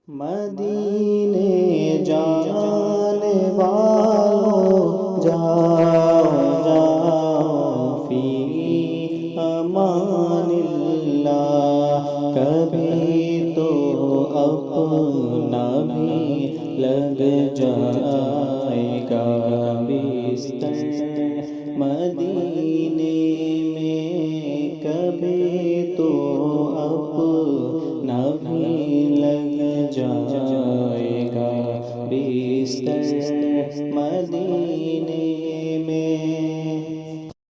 मदीने जाने वालों जाओ जाओ फी अमानिल्लाह। कभी तो अपना भी लग जाएगा बिस्तर।